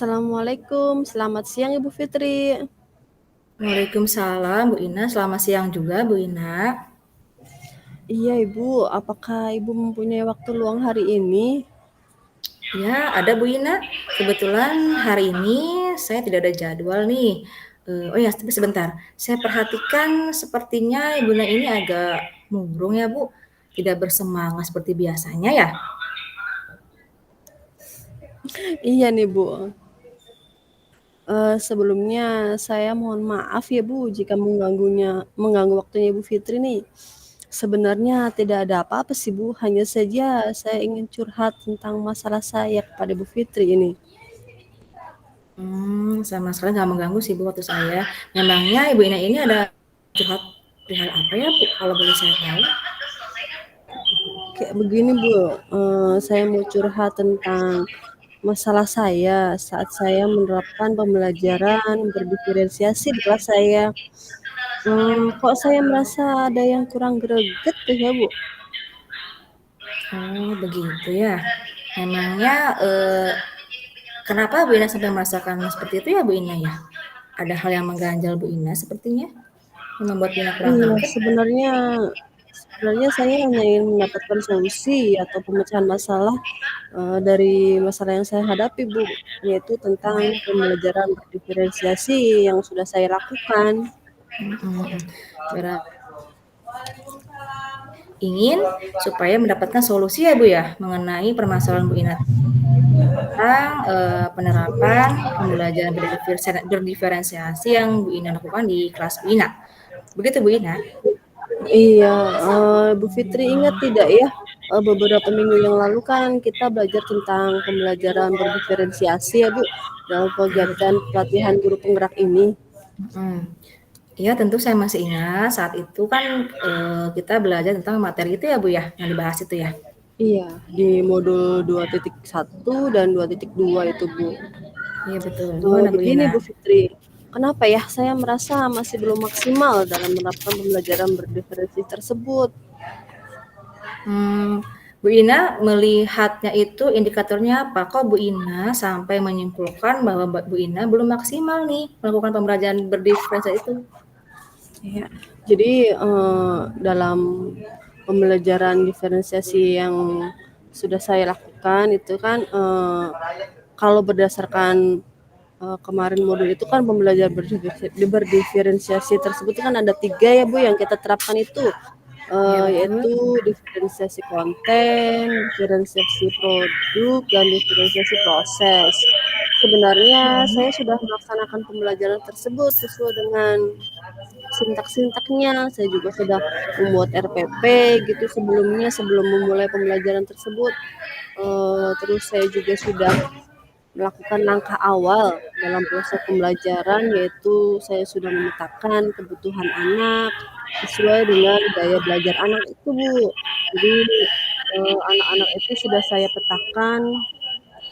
Assalamualaikum, selamat siang Ibu Fitri. Waalaikumsalam Bu Ina, selamat siang juga Bu Ina. Iya Ibu, apakah Ibu mempunyai waktu luang hari ini? Ya, ada Bu Ina. Kebetulan hari ini saya tidak ada jadwal nih. Oh ya, tapi sebentar. Saya perhatikan sepertinya Ibu Ina ini agak murung ya Bu. Tidak bersemangat seperti biasanya ya. Iya nih Bu. Sebelumnya saya mohon maaf ya Bu jika mengganggu waktunya Ibu Fitri nih. Sebenarnya tidak ada apa-apa sih Bu, hanya saja saya ingin curhat tentang masalah saya kepada Ibu Fitri ini. Sama sekali nggak mengganggu sih Bu waktu saya. Memangnya Ibu Ina ini ada curhat perihal apa ya Bu, kalau boleh saya tahu? Kayak begini Bu, saya mau curhat tentang masalah saya saat saya menerapkan pembelajaran berdiferensiasi di kelas saya. Kok saya merasa ada yang kurang greget tuh ya Bu? Oh, begitu ya. Memangnya kenapa Bu Ina sampai merasakan seperti itu ya Bu Ina ya? Ada hal yang mengganjal Bu Ina sepertinya yang membuat Bu Ina kurang Iya, greget? sebenarnya saya hanya ingin mendapatkan solusi atau pemecahan masalah, dari masalah yang saya hadapi Bu, yaitu tentang pembelajaran berdiferensiasi yang sudah saya lakukan. Mhm. Berarti ingin supaya mendapatkan solusi ya Bu ya mengenai permasalahan Bu Ina tentang penerapan pembelajaran berdiferensiasi yang Bu Ina lakukan di kelas Bu Ina. Begitu Bu Ina? Iya, Bu Fitri ingat tidak ya, beberapa minggu yang lalu kan kita belajar tentang pembelajaran berdiferensiasi ya Bu, dalam Iya kegiatan betul. pelatihan guru penggerak ini. Mhm. Iya tentu saya masih ingat saat itu kan kita belajar tentang materi itu ya Bu ya yang dibahas itu ya. Iya, di modul 2.1 dan 2.2 itu Bu. Iya betul. Gimana Bu Begini Ina? Bu Fitri, kenapa ya saya merasa masih belum maksimal dalam menerapkan pembelajaran berdiferensiasi tersebut. Hmm, Bu Ina melihatnya itu indikatornya apa? Kok Bu Ina sampai menyimpulkan bahwa Bu Ina belum maksimal nih melakukan pembelajaran berdiferensiasi itu? Iya, jadi, dalam pembelajaran diferensiasi yang sudah saya lakukan itu kan, kalau berdasarkan, kemarin modul itu kan pembelajaran berdiferensiasi tersebut kan ada 3 ya Bu yang kita terapkan itu, Iya betul. yaitu diferensiasi konten, diferensiasi produk, dan diferensiasi proses. Sebenarnya Mhm. saya sudah melaksanakan pembelajaran tersebut sesuai dengan sintak-sintaknya. Saya juga sudah membuat RPP gitu sebelumnya, sebelum memulai pembelajaran tersebut. Terus saya juga sudah melakukan langkah awal dalam proses pembelajaran, yaitu saya sudah memetakan kebutuhan anak sesuai dengan gaya belajar anak itu, Bu. Jadi, anak-anak itu sudah saya petakan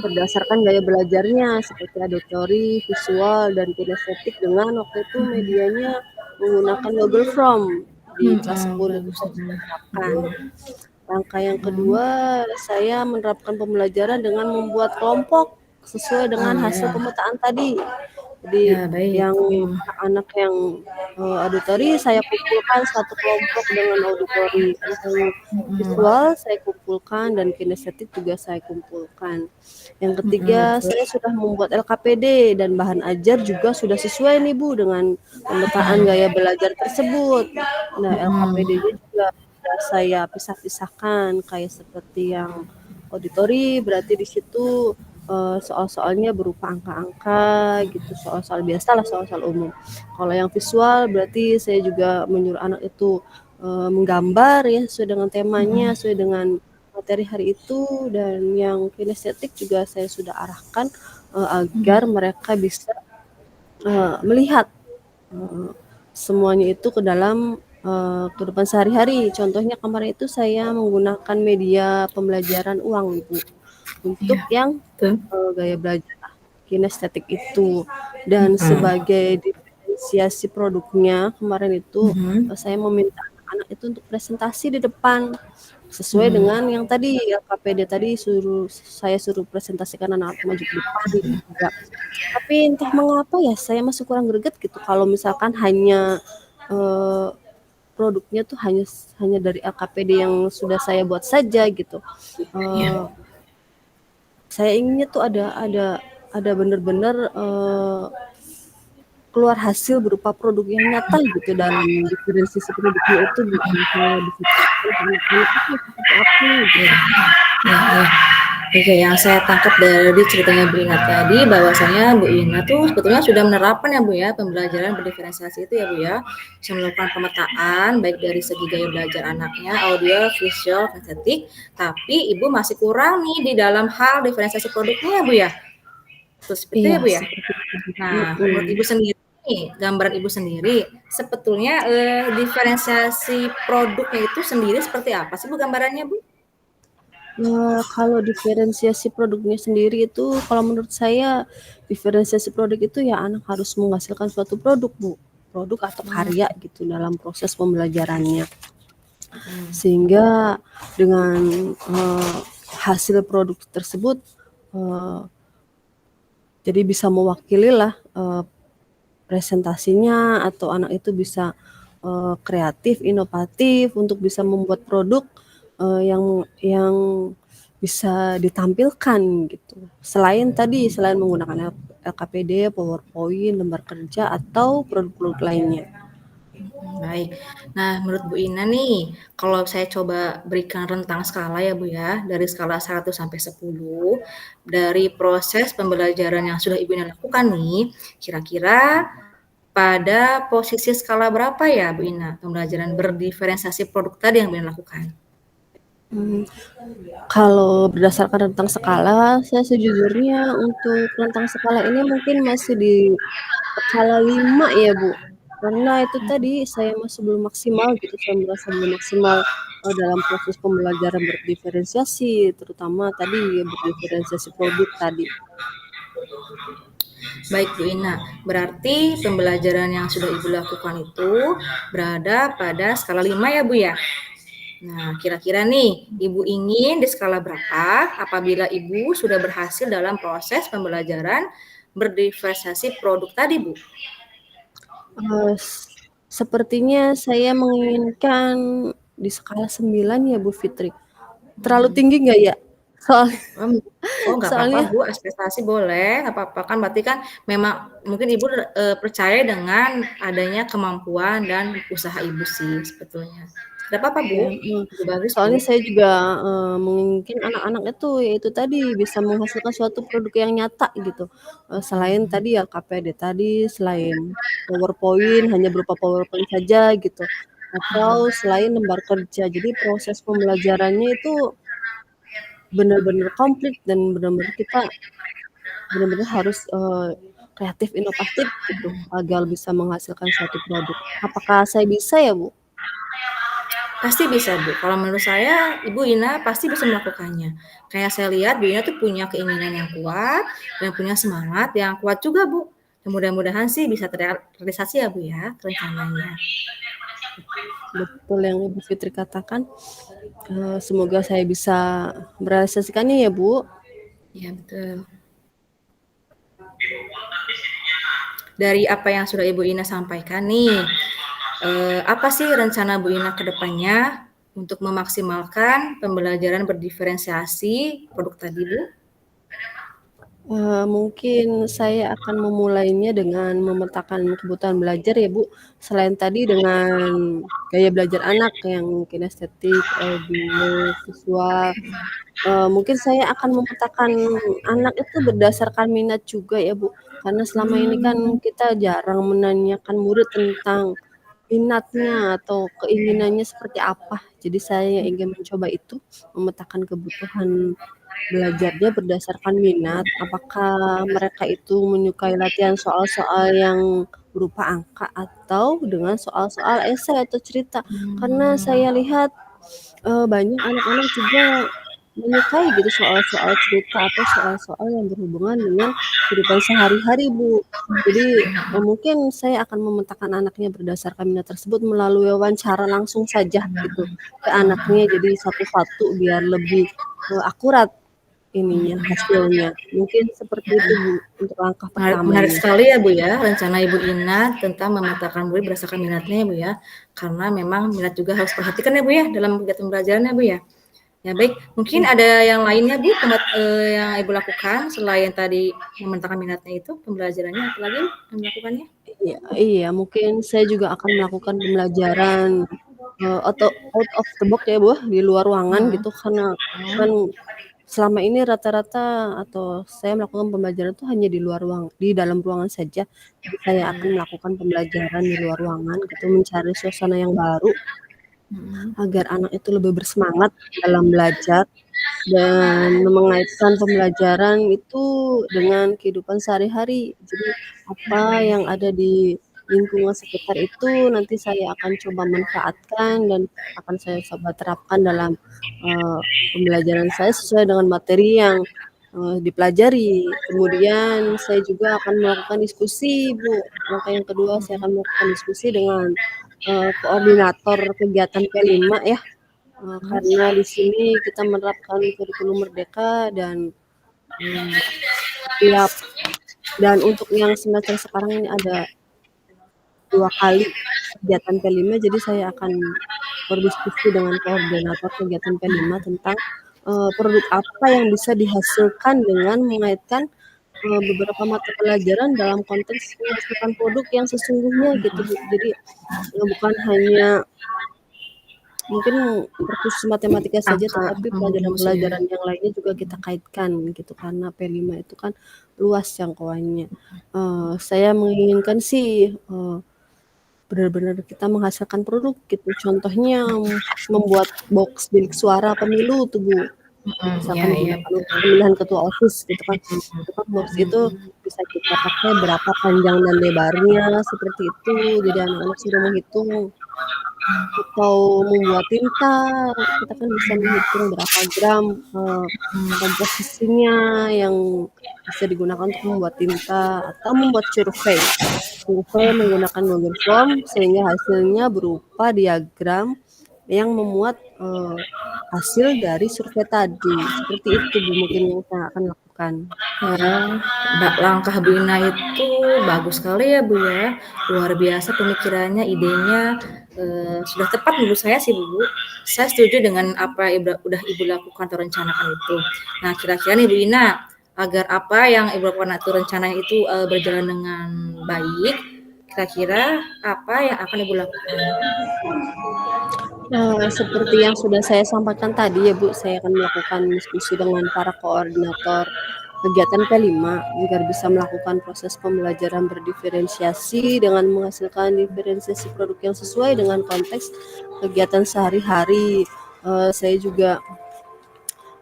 berdasarkan gaya belajarnya seperti auditori, visual, dan kinestetik dengan waktu itu medianya menggunakan Google Form di kelas Mhm, 10 itu bagus, saya sudah mhm. terapkan. Mhm. Langkah yang Mhm. kedua, saya menerapkan pembelajaran dengan membuat kelompok sesuai dengan Oh hasil ya, pemetaan tadi. Jadi ya baik. yang Mhm. anak-anak yang auditori saya kumpulkan satu kelompok dengan auditori, anak yang Mhm. visual saya kumpulkan dan kinestetik juga saya kumpulkan. Yang Mhm, ketiga, betul. saya sudah membuat LKPD dan bahan ajar juga sudah sesuai nih Bu dengan pemetaan Mhm. gaya belajar tersebut. Nah, Mhm. LKPD-nya juga sudah saya pisah-pisahkan kayak seperti yang auditori berarti di situ soal-soalnya berupa angka-angka gitu, soal-soal biasalah, soal-soal umum. Kalau yang visual berarti saya juga menyuruh anak itu menggambar ya sesuai dengan temanya, Mhm. sesuai dengan materi hari itu, dan yang kinestetik juga saya sudah arahkan agar Mhm. mereka bisa melihat Eee, semuanya itu ke dalam kehidupan sehari-hari. Contohnya kemarin itu saya menggunakan media pembelajaran uang Ibu, untuk Iya, yang, betul. gaya belajar kinestetik itu. Dan Mhm. sebagai diferensiasi produknya kemarin itu, Mhm. saya meminta anak-anak itu untuk presentasi di depan. Sesuai Mhm. dengan yang tadi LKPD tadi saya suruh presentasikan anak maju ke depan juga. Tapi entah mengapa ya saya masih kurang greget gitu kalau misalkan hanya, eee, produknya tuh hanya dari LKPD yang sudah saya buat saja gitu. Iya. Eee, saya inginnya tuh ada bener-bener, keluar hasil berupa produk yang nyata gitu dalam diferensiasi produknya itu yang saya bisa terapkan ke anak-anak itu seperti apa Iya. gitu. Iya iya. Oke, yang saya tangkap dari ceritanya Bu Ina tadi bahwasanya Bu Ina tuh sebetulnya sudah menerapkan ya Bu ya, pembelajaran berdiferensiasi itu ya Bu ya. Bisa melakukan pemetaan baik dari segi gaya belajar anaknya, audio, visual, kinestetik, tapi Ibu masih kurang nih di dalam hal diferensiasi produknya ya Bu ya. Terus itu Iya ya Bu ya? seperti itu. Nah, menurut Ibu sendiri nih, gambaran Ibu sendiri, sebetulnya diferensiasi produknya itu sendiri seperti apa sih Bu gambarannya Bu? Kalau diferensiasi produknya sendiri itu kalau menurut saya diferensiasi produk itu ya anak harus menghasilkan suatu produk Bu, produk atau Hmm. karya gitu dalam proses pembelajarannya. Hmm. Sehingga dengan, hasil produk tersebut, eee, jadi bisa mewakililah, presentasinya atau anak itu bisa, kreatif, inovatif untuk bisa membuat produk, yang bisa ditampilkan gitu. Selain menggunakan LKPD, PowerPoint, lembar kerja, atau produk-produk lainnya. Baik. Nah, menurut Bu Ina nih, kalau saya coba berikan rentang skala ya Bu ya, dari skala 1 sampai 10, dari proses pembelajaran yang sudah Ibu Ina lakukan nih, kira-kira pada posisi skala berapa ya Bu Ina, pembelajaran berdiferensiasi produk tadi yang Bu Ina lakukan? Mmm, kalau berdasarkan rentang skala, saya sejujurnya untuk rentang skala ini mungkin masih di skala 5 ya, Bu. Karena itu tadi saya masih belum maksimal gitu, saya merasa belum maksimal, dalam proses pembelajaran berdiferensiasi, terutama tadi ya berdiferensiasi produk tadi. Baik Bu Ina, berarti pembelajaran yang sudah Ibu lakukan itu berada pada skala 5 ya Bu ya? Nah, kira-kira nih, Ibu ingin di skala berapa apabila Ibu sudah berhasil dalam proses pembelajaran berdiferensiasi produk tadi, Bu? Eee, sepertinya saya menginginkan di skala 9 ya, Bu Fitri. Terlalu Hmm. tinggi nggak ya? Soalnya Oh, oh nggak apa-apa soalnya Bu, aspirasi boleh, nggak apa-apa kan berarti kan memang mungkin Ibu percaya dengan adanya kemampuan dan usaha Ibu sih sebetulnya. Nggak apa-apa Bu, iya, udah bagus Bu. soalnya saya juga, menginginkan anak-anak itu, ya itu tadi, bisa menghasilkan suatu produk yang nyata gitu. Selain Hmm. tadi ya KPD tadi, selain PowerPoint, hanya berupa PowerPoint saja gitu, atau selain lembar kerja. Jadi proses pembelajarannya itu benar-benar komplit dan benar-benar kita benar-benar harus, kreatif, inovatif gitu, agar bisa menghasilkan suatu produk. Apakah saya bisa ya, Bu? Pasti bisa Bu, kalau menurut saya Ibu Ina pasti bisa melakukannya. Kayak saya lihat Bu Ina tuh punya keinginan yang kuat dan punya semangat yang kuat juga Bu. Dan mudah-mudahan sih bisa terrealisasi ya Bu ya rencananya. Betul yang Ibu Fitri katakan, semoga saya bisa merealisasikannya ya, Bu. Iya betul. Dari apa yang sudah Ibu Ina sampaikan nih, apa sih rencana Bu Ina ke depannya untuk memaksimalkan pembelajaran berdiferensiasi produk tadi Bu? Mungkin saya akan memulainya dengan memetakan kebutuhan belajar ya, Bu. Selain tadi dengan gaya belajar anak yang kinestetik, audio, visual, mungkin saya akan memetakan anak itu berdasarkan minat juga ya, Bu. Karena selama ini kan Hmm. kita jarang menanyakan murid tentang minatnya atau keinginannya seperti apa. Jadi saya ingin mencoba itu, memetakan kebutuhan belajarnya berdasarkan minat, apakah mereka itu menyukai latihan soal-soal yang berupa angka atau dengan soal-soal esai atau cerita. Karena Hmm. saya lihat, banyak anak-anak juga menyukai gitu soal-soal cerita atau soal-soal yang berhubungan dengan kehidupan sehari-hari, Bu. Jadi, mungkin saya akan memetakan anaknya berdasarkan minat tersebut melalui wawancara langsung saja gitu ke anaknya, jadi satu-satu biar lebih, akurat ininya, hasilnya. Mungkin seperti itu, Bu, untuk langkah Menarik pertamanya. sekali ya Bu ya, rencana Ibu Ina tentang memetakan murid berdasarkan minatnya ya Bu ya. Karena memang minat juga harus perhatikan ya Bu ya dalam kegiatan belajarnya Bu ya. Ya baik, mungkin Iya. ada yang lainnya Bu yang Ibu lakukan selain tadi memetakan minatnya itu, pembelajarannya apa lagi yang melakukannya? Iya iya, mungkin saya juga akan melakukan pembelajaran, atau out of the box ya, Bu, di luar ruangan Mhm, gitu, karena kan selama ini rata-rata atau saya melakukan pembelajaran itu hanya di luar ruang di dalam ruangan saja. Jadi saya akan melakukan pembelajaran di luar ruangan gitu, mencari suasana yang baru mhm, agar anak itu lebih bersemangat dalam belajar dan mengaitkan pembelajaran itu dengan kehidupan sehari-hari. Jadi apa yang ada di lingkungan sekitar itu nanti saya akan coba manfaatkan dan akan saya coba terapkan dalam, eee, pembelajaran saya sesuai dengan materi yang, dipelajari. Kemudian saya juga akan melakukan diskusi, Bu. Langkah yang kedua saya akan melakukan diskusi dengan, koordinator kegiatan P5 ya. Karena di sini kita menerapkan kurikulum merdeka dan, setiap dan untuk yang semester sekarang ini ada 2 kali kegiatan P5, jadi saya akan berdiskusi dengan koordinator kegiatan P5 tentang, produk apa yang bisa dihasilkan dengan mengaitkan, beberapa mata pelajaran dalam konteks menghasilkan produk yang sesungguhnya gitu, Bu. Jadi, bukan hanya mungkin terkhusus matematika saja, angka, tetapi rumus ya. pelajaran-pelajaran yang lainnya juga kita kaitkan gitu, karena P5 itu kan luas jangkauannya. Saya menginginkan sih, benar-benar kita menghasilkan produk gitu, contohnya membuat box bilik suara pemilu tuh, Bu. Iya Misalkan iya digunakan untuk betul. pemilihan ketua OSIS gitu kan. Itu kan box itu bisa kita pakai berapa panjang dan lebarnya, seperti itu. Jadi anak-anak suruh menghitung. Atau membuat tinta, kita kan bisa menghitung berapa gram, komposisinya yang bisa digunakan untuk membuat tinta atau membuat survei. Survei menggunakan Google Form sehingga hasilnya berupa diagram yang memuat, hasil dari survei tadi. Seperti itu, Bu, mungkin yang saya akan lakukan. Wah, langkah Bu Ina itu bagus sekali ya Bu ya, luar biasa pemikirannya, idenya, sudah tepat menurut saya sih Bu. Saya setuju dengan apa udah Ibu lakukan atau rencanakan itu. Nah kira-kira nih Bu Ina, agar apa yang Ibu lakukan atau rencana itu berjalan dengan baik, kira-kira apa yang akan Ibu lakukan? Seperti yang sudah saya sampaikan tadi ya, Bu, saya akan melakukan diskusi dengan para koordinator kegiatan P5 agar bisa melakukan proses pembelajaran berdiferensiasi dengan menghasilkan diferensiasi produk yang sesuai dengan konteks kegiatan sehari-hari. Saya juga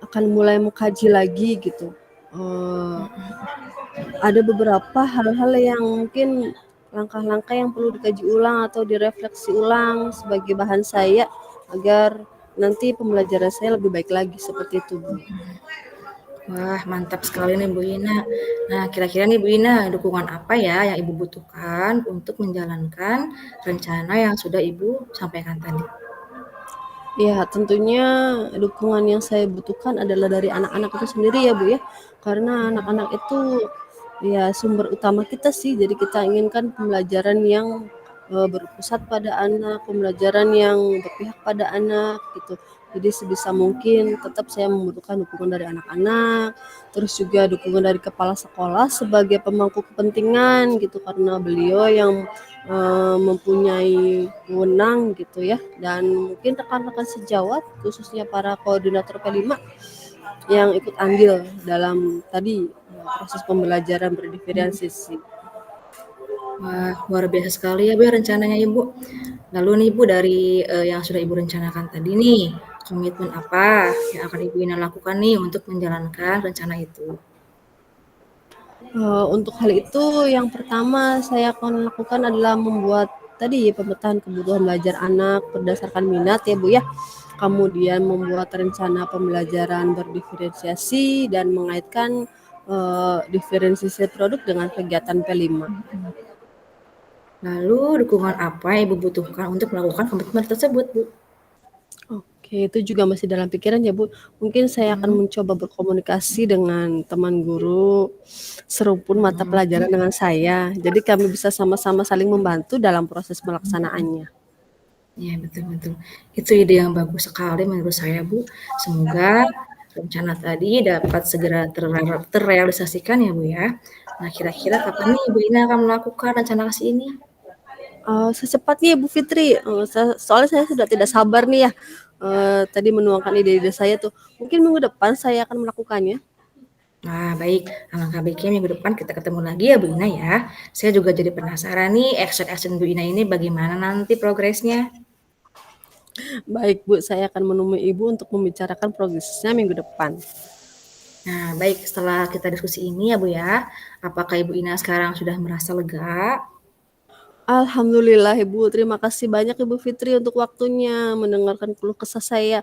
akan mulai mengkaji lagi gitu. Eee, ada beberapa hal-hal yang mungkin langkah-langkah yang perlu dikaji ulang atau direfleksi ulang sebagai bahan saya agar nanti pembelajaran saya lebih baik lagi, seperti itu, Bu. Wah, mantap sekali nih Bu Ina. Nah, kira-kira nih Bu Ina, dukungan apa ya yang Ibu butuhkan untuk menjalankan rencana yang sudah Ibu sampaikan tadi? Ya, tentunya dukungan yang saya butuhkan adalah dari anak-anak itu sendiri ya, Bu, ya. Karena anak-anak itu ya sumber utama kita sih, jadi kita inginkan pembelajaran yang, berpusat pada anak, pembelajaran yang berpihak pada anak gitu. Jadi sebisa mungkin tetap saya membutuhkan dukungan dari anak-anak, terus juga dukungan dari kepala sekolah sebagai pemangku kepentingan gitu, karena beliau yang, mempunyai wewenang gitu ya, dan mungkin rekan-rekan sejawat khususnya para koordinator P5 yang ikut andil dalam tadi, proses pembelajaran berdiferensiasi. Wah, luar biasa sekali ya Bu ya rencananya Ibu. Lalu nih Bu dari yang sudah Ibu rencanakan tadi nih, komitmen apa yang akan Ibu Ina lakukan nih untuk menjalankan rencana itu? Untuk hal itu yang pertama saya akan lakukan adalah membuat tadi pemetaan kebutuhan belajar anak berdasarkan minat ya, Bu, ya. kemudian membuat rencana pembelajaran berdiferensiasi dan mengaitkan diferensiasi produk dengan kegiatan P5. Lalu dukungan apa yang Ibu butuhkan untuk melakukan komitmen tersebut, Bu? Oke, itu juga masih dalam pikiran ya, Bu. Mungkin saya akan Mhm, mencoba berkomunikasi dengan teman guru serumpun mata mhm. pelajaran dengan saya. Jadi kami bisa sama-sama saling membantu dalam proses pelaksanaannya. Iya, betul betul. Itu ide yang bagus sekali menurut saya, Bu. Semoga rencana tadi dapat segera terrealisasikan ya, Bu, ya. Nah, kira-kira kapan nih Bu Ina akan melakukan rencana aksi ini? Secepatnya Ibu Fitri, soalnya saya sudah tidak sabar nih ya, tadi menuangkan ide-ide saya tuh. Mungkin minggu depan saya akan melakukannya. Nah, baik. Alangkah baiknya minggu depan kita ketemu lagi ya, Bu Ina ya. Saya juga jadi penasaran nih action-action Bu Ina ini bagaimana nanti progresnya. Baik Bu, saya akan menemui Ibu untuk membicarakan progresnya minggu depan. Nah, baik. Setelah kita diskusi ini ya, Bu ya, apakah Ibu Ina sekarang sudah merasa lega? Alhamdulillah Ibu, terima kasih banyak Ibu Fitri untuk waktunya mendengarkan keluh kesah saya.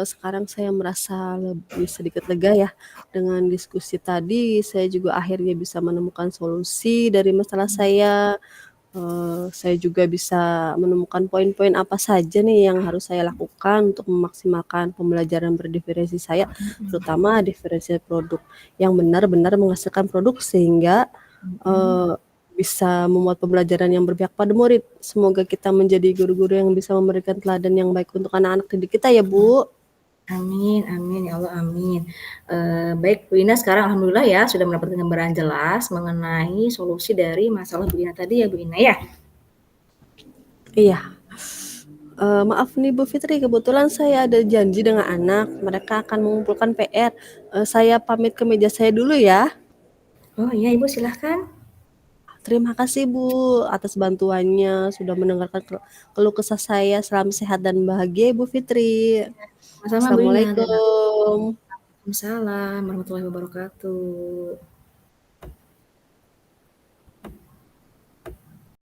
Sekarang saya merasa lebih sedikit lega ya dengan diskusi tadi. Saya juga akhirnya bisa menemukan solusi dari masalah saya. Saya juga bisa menemukan poin-poin apa saja nih yang harus saya lakukan untuk memaksimalkan pembelajaran berdiferensi saya, terutama diferensiasi produk yang benar-benar menghasilkan produk sehingga Mhm. eee, bisa membuat pembelajaran yang berpihak pada murid. Semoga kita menjadi guru-guru yang bisa memberikan teladan yang baik untuk anak-anak didik kita ya, Bu. Amin amin, ya Allah, amin. Baik Bu Ina sekarang alhamdulillah ya sudah mendapatkan gambaran jelas mengenai solusi dari masalah Bu Ina tadi ya Bu Ina ya? Iya, maaf nih Bu Fitri, kebetulan saya ada janji dengan anak, mereka akan mengumpulkan PR. Saya pamit ke meja saya dulu ya. Oh iya Ibu silahkan. Terima kasih Bu atas bantuannya, sudah mendengarkan keluh kesah saya. Salam sehat dan bahagia Ibu Fitri. Sama-sama Bu Ina, terima kasih. Assalamualaikum. Waalaikumsalam warahmatullahi wabarakatuh.